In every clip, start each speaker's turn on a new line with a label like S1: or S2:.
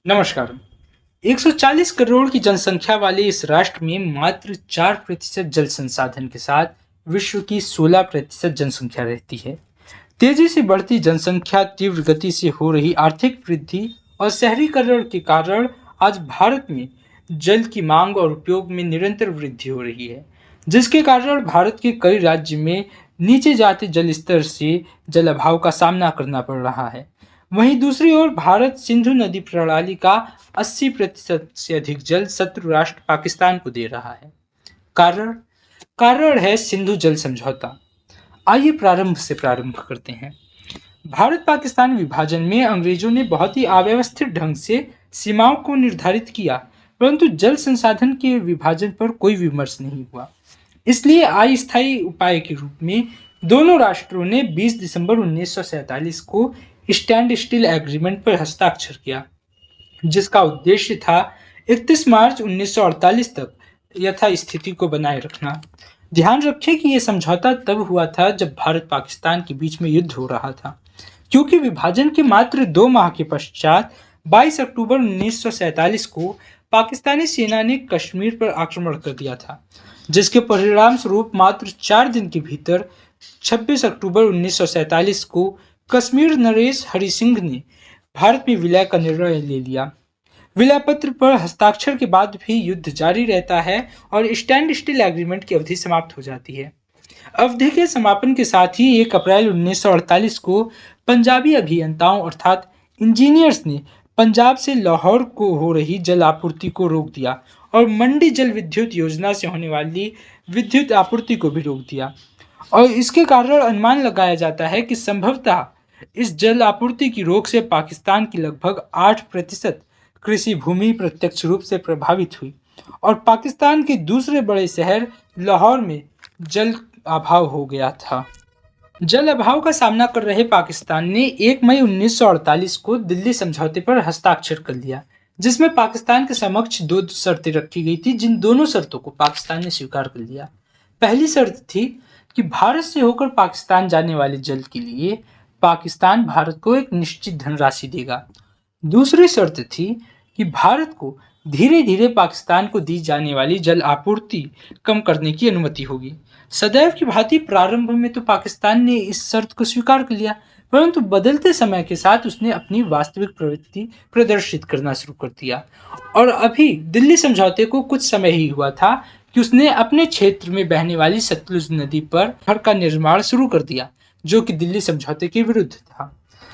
S1: नमस्कार। 140 करोड़ की जनसंख्या वाले इस राष्ट्र में मात्र 4% जल संसाधन के साथ विश्व की 16% जनसंख्या रहती है। तेजी से बढ़ती जनसंख्या, तीव्र गति से हो रही आर्थिक वृद्धि और शहरीकरण के कारण आज भारत में जल की मांग और उपयोग में निरंतर वृद्धि हो रही है, जिसके कारण भारत के कई राज्य में नीचे जाते जल स्तर से जल अभाव का सामना करना पड़ रहा है। वहीं दूसरी ओर भारत सिंधु नदी प्रणाली का 80% से अधिक जल शत्रु राष्ट्र पाकिस्तान को दे रहा है। कारण कारण है सिंधु जल समझौता। आइए प्रारंभ करते हैं। भारत पाकिस्तान विभाजन में अंग्रेजों ने बहुत ही अव्यवस्थित ढंग से सीमाओं को निर्धारित किया, परंतु जल संसाधन के विभाजन पर कोई विमर्श नहीं हुआ। इसलिए अस्थायी उपाय के रूप में दोनों राष्ट्रों ने 20 दिसंबर 1947 को स्टैंड स्टिल एग्रीमेंट पर हस्ताक्षर किया, जिसका उद्देश्य था 31 मार्च 1948 तक यथास्थिति को बनाए रखना। ध्यान रखें कि यह समझौता तब हुआ था जब भारत पाकिस्तान के बीच में युद्ध हो रहा था, क्योंकि विभाजन के मात्र 2 माह के पश्चात 22 अक्टूबर 1947 को पाकिस्तानी सेना ने कश्मीर पर आक्रमण कर दिया था, जिसके परिणाम स्वरूप मात्र 4 दिन के भीतर 26 अक्टूबर 1947 को कश्मीर नरेश हरि सिंह ने भारत में विलय का निर्णय ले लिया। विलय पत्र पर हस्ताक्षर के बाद भी युद्ध जारी रहता है और स्टैंड स्टिल एग्रीमेंट की अवधि समाप्त हो जाती है। अवधि के समापन के साथ ही 1 अप्रैल 1948 को पंजाबी अभियंताओं अर्थात इंजीनियर्स ने पंजाब से लाहौर को हो रही जल आपूर्ति को रोक दिया और मंडी जल विद्युत योजना से होने वाली विद्युत आपूर्ति को भी रोक दिया। और इसके कारण अनुमान लगाया जाता है कि संभवतः इस जल आपूर्ति की रोक से पाकिस्तान की लगभग 8% कृषि भूमि प्रत्यक्ष रूप से प्रभावित हुई और पाकिस्तान के दूसरे बड़े शहर लाहौर में जल अभाव हो गया था। जल अभाव का सामना कर रहे पाकिस्तान ने 1 मई 1948 को दिल्ली समझौते पर हस्ताक्षर कर लिया, जिसमें पाकिस्तान के समक्ष 2 शर्तें रखी गई थी, जिन दोनों शर्तों को पाकिस्तान ने स्वीकार कर लिया। पहली शर्त थी कि भारत से होकर पाकिस्तान जाने वाले जल के लिए पाकिस्तान भारत को एक निश्चित धनराशि देगा। दूसरी शर्त थी कि भारत को धीरे धीरे पाकिस्तान को दी जाने वाली जल आपूर्ति कम करने की अनुमति होगी। सदैव की भांति प्रारंभ में तो पाकिस्तान ने इस शर्त को स्वीकार कर लिया, परंतु बदलते समय के साथ उसने अपनी वास्तविक प्रवृत्ति प्रदर्शित करना शुरू कर दिया और अभी दिल्ली समझौते को कुछ समय ही हुआ था कि उसने अपने क्षेत्र में बहने वाली सतलुज नदी पर घर का निर्माण शुरू कर दिया, जो कि दिल्ली समझौते के विरुद्ध था।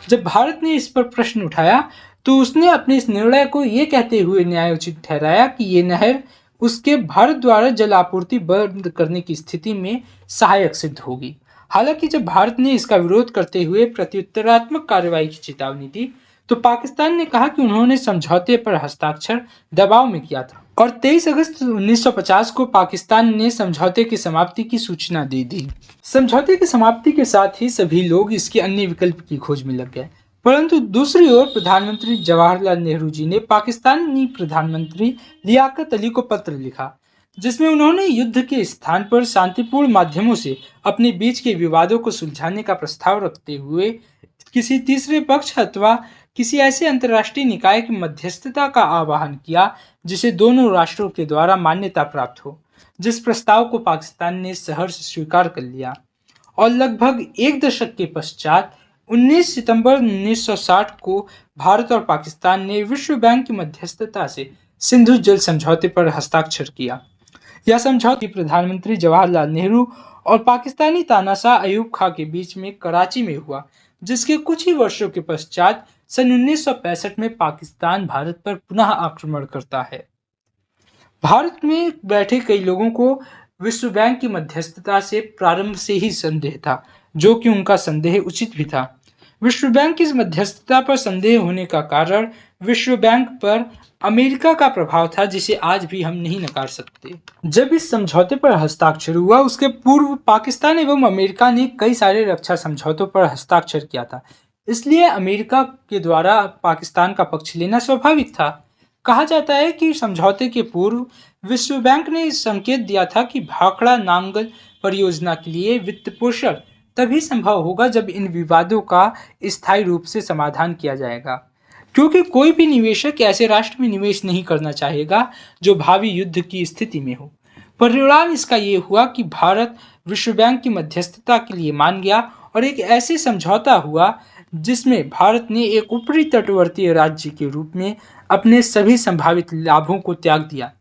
S1: जब भारत ने इस पर प्रश्न उठाया तो उसने अपने इस निर्णय को ये कहते हुए न्यायोचित ठहराया कि ये नहर उसके भारत द्वारा जल आपूर्ति बंद करने की स्थिति में सहायक सिद्ध होगी। हालांकि जब भारत ने इसका विरोध करते हुए प्रत्युत्तरात्मक कार्रवाई की चेतावनी दी तो पाकिस्तान ने कहा कि उन्होंने समझौते पर हस्ताक्षर दबाव में किया था और 23 अगस्त 1950 को पाकिस्तान ने समझौते की समाप्ति की सूचना दे दी। समझौते की समाप्ति के साथ ही सभी लोग इसके अन्य विकल्प की खोज में लग गए, परंतु दूसरी ओर प्रधानमंत्री जवाहरलाल नेहरू जी ने पाकिस्तानी प्रधानमंत्री लियाकत अली को पत्र लिखा, जिसमें उन्होंने युद्ध के स्थान पर शांतिपूर्ण माध्यमों से अपने बीच के विवादों को सुलझाने का प्रस्ताव रखते हुए किसी तीसरे पक्ष अथवा किसी ऐसे अंतर्राष्ट्रीय निकाय की मध्यस्थता का आह्वान किया जिसे दोनों राष्ट्रों के द्वारा मान्यता प्राप्त हो, जिस प्रस्ताव को पाकिस्तान ने सहर्ष स्वीकार कर लिया। और लगभग 1 दशक के पश्चात 19 सितंबर 1960 को भारत और पाकिस्तान ने विश्व बैंक की मध्यस्थता से सिंधु जल समझौते पर हस्ताक्षर किया। यह समझौता प्रधानमंत्री जवाहरलाल नेहरू और पाकिस्तानी तानाशाह अयूब खां के बीच में कराची में हुआ, जिसके कुछ ही वर्षों के पश्चात सन 1965 में पाकिस्तान भारत पर पुनः आक्रमण करता है। भारत में बैठे कई लोगों को विश्व बैंक की मध्यस्थता से प्रारंभ से ही संदेह था, जो कि उनका संदेह उचित भी था। विश्व बैंक की मध्यस्थता पर संदेह होने का कारण विश्व बैंक पर अमेरिका का प्रभाव था, जिसे आज भी हम नहीं नकार सकते। जब इस समझौते पर हस्ताक्षर हुआ उसके पूर्व पाकिस्तान एवं अमेरिका ने कई सारे रक्षा समझौतों पर हस्ताक्षर किया था, इसलिए अमेरिका के द्वारा पाकिस्तान का पक्ष लेना स्वाभाविक था। कहा जाता है कि समझौते के पूर्व विश्व बैंक ने संकेत दिया था कि भाखड़ा नांगल परियोजना के लिए वित्त पोषण तभी संभव होगा जब इन विवादों का स्थायी रूप से समाधान किया जाएगा। क्योंकि कोई भी निवेशक ऐसे राष्ट्र में निवेश नहीं करना चाहेगा जो भावी युद्ध की स्थिति में हो। परिणाम इसका ये हुआ कि भारत विश्व बैंक की मध्यस्थता के लिए मान गया और एक ऐसे समझौता हुआ जिसमें भारत ने एक ऊपरी तटवर्ती राज्य के रूप में अपने सभी संभावित लाभों को त्याग दिया।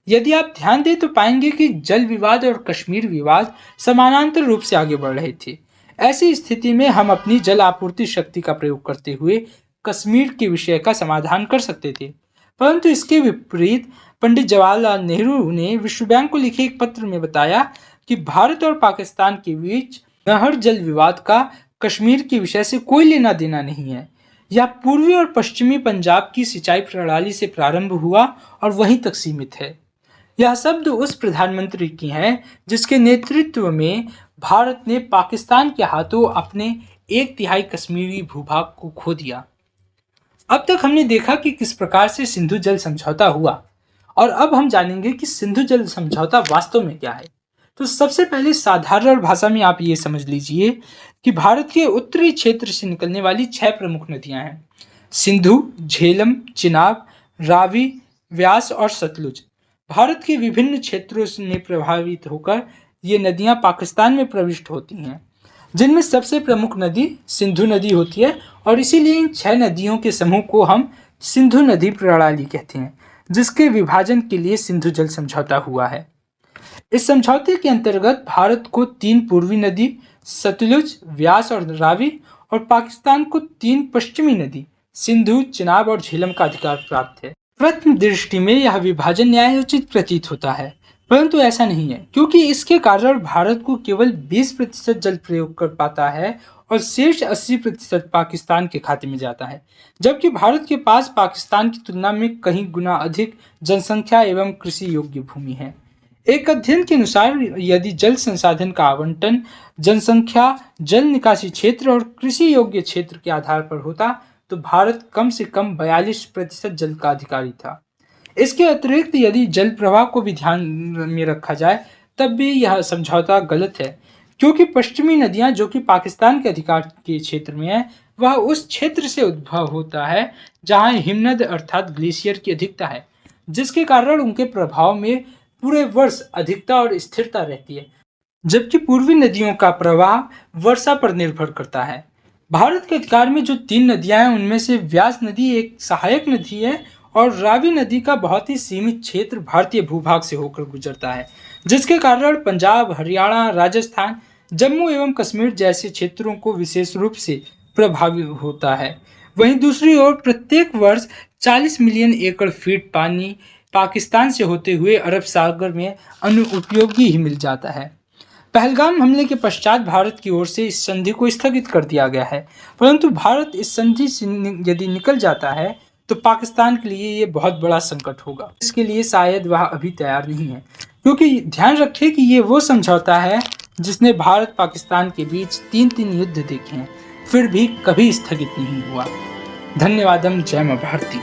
S1: यदि आप ध्यान दें तो पाएंगे कि जल विवाद और कश्मीर विवाद समानांतर रूप से आगे बढ़ रहे थे। ऐसी स्थिति में हम अपनी जल आपूर्ति शक्ति का प्रयोग करते हुए कश्मीर के विषय का समाधान कर सकते थे, परंतु इसके विपरीत पंडित जवाहरलाल नेहरू ने विश्व बैंक को लिखे एक पत्र में बताया कि भारत और पाकिस्तान के बीच नहर जल विवाद का कश्मीर के विषय से कोई लेना देना नहीं है। यह पूर्वी और पश्चिमी पंजाब की सिंचाई प्रणाली से प्रारंभ हुआ और वहीं तक सीमित है। यह शब्द उस प्रधानमंत्री की हैं जिसके नेतृत्व में भारत ने पाकिस्तान के हाथों अपने 1/3 कश्मीरी भूभाग को खो दिया। अब तक हमने देखा कि किस प्रकार से सिंधु जल समझौता हुआ और अब हम जानेंगे कि सिंधु जल समझौता वास्तव में क्या है। तो सबसे पहले साधारण भाषा में आप ये समझ लीजिए कि भारत के उत्तरी क्षेत्र से निकलने वाली 6 प्रमुख नदियां हैं: सिंधु, झेलम, चिनाब, रावी, व्यास और सतलुज। भारत के विभिन्न क्षेत्रों में प्रभावित होकर ये नदियां पाकिस्तान में प्रविष्ट होती हैं, जिनमें सबसे प्रमुख नदी सिंधु नदी होती है और इसीलिए इन 6 नदियों के समूह को हम सिंधु नदी प्रणाली कहते हैं, जिसके विभाजन के लिए सिंधु जल समझौता हुआ है। इस समझौते के अंतर्गत भारत को 3 पूर्वी नदी सतलुज, व्यास और रावी और पाकिस्तान को 3 पश्चिमी नदी सिंधु, चिनाब और झेलम का अधिकार प्राप्त है। प्रथम दृष्टि में यह विभाजन न्यायोचित प्रतीत होता है, परंतु ऐसा नहीं है, क्योंकि इसके कारण भारत को केवल 20% जल प्रयोग कर पाता है और शेष 80% पाकिस्तान के खाते में जाता है, जबकि भारत के पास पाकिस्तान की तुलना में कहीं गुना अधिक जनसंख्या एवं कृषि योग्य भूमि है। एक अध्ययन के अनुसार यदि जल संसाधन का आवंटन जनसंख्या, जल निकासी क्षेत्र और कृषि योग्य क्षेत्र के आधार पर होता तो भारत कम से कम 42% जल का अधिकारी था। इसके अतिरिक्त यदि जल प्रवाह को भी ध्यान में रखा जाए तब भी यह समझौता गलत है, क्योंकि पश्चिमी नदियां जो कि पाकिस्तान के अधिकार के क्षेत्र में है, वह उस क्षेत्र से उद्भव होता है जहां हिमनद अर्थात ग्लेशियर की अधिकता है, जिसके कारण उनके प्रभाव में पूरे वर्ष अधिकता और स्थिरता रहती है, जबकि पूर्वी नदियों का प्रवाह वर्षा पर निर्भर करता है। भारत के अधिकार में जो 3 नदियां हैं उनमें से व्यास नदी एक सहायक नदी है और रावी नदी का बहुत ही सीमित क्षेत्र भारतीय भूभाग से होकर गुजरता है, जिसके कारण पंजाब, हरियाणा, राजस्थान, जम्मू एवं कश्मीर जैसे क्षेत्रों को विशेष रूप से प्रभावित होता है। वहीं दूसरी ओर प्रत्येक वर्ष 40 मिलियन एकड़ फीट पानी पाकिस्तान से होते हुए अरब सागर में अनुपयोगी ही मिल जाता है। पहलगाम हमले के पश्चात भारत की ओर से इस संधि को स्थगित कर दिया गया है, परंतु भारत इस संधि से यदि निकल जाता है तो पाकिस्तान के लिए ये बहुत बड़ा संकट होगा। इसके लिए शायद वह अभी तैयार नहीं है, क्योंकि ध्यान रखें कि ये वो समझौता है जिसने भारत पाकिस्तान के बीच 3 युद्ध देखे हैं, फिर भी कभी स्थगित नहीं हुआ। धन्यवादम। जय मां भारती।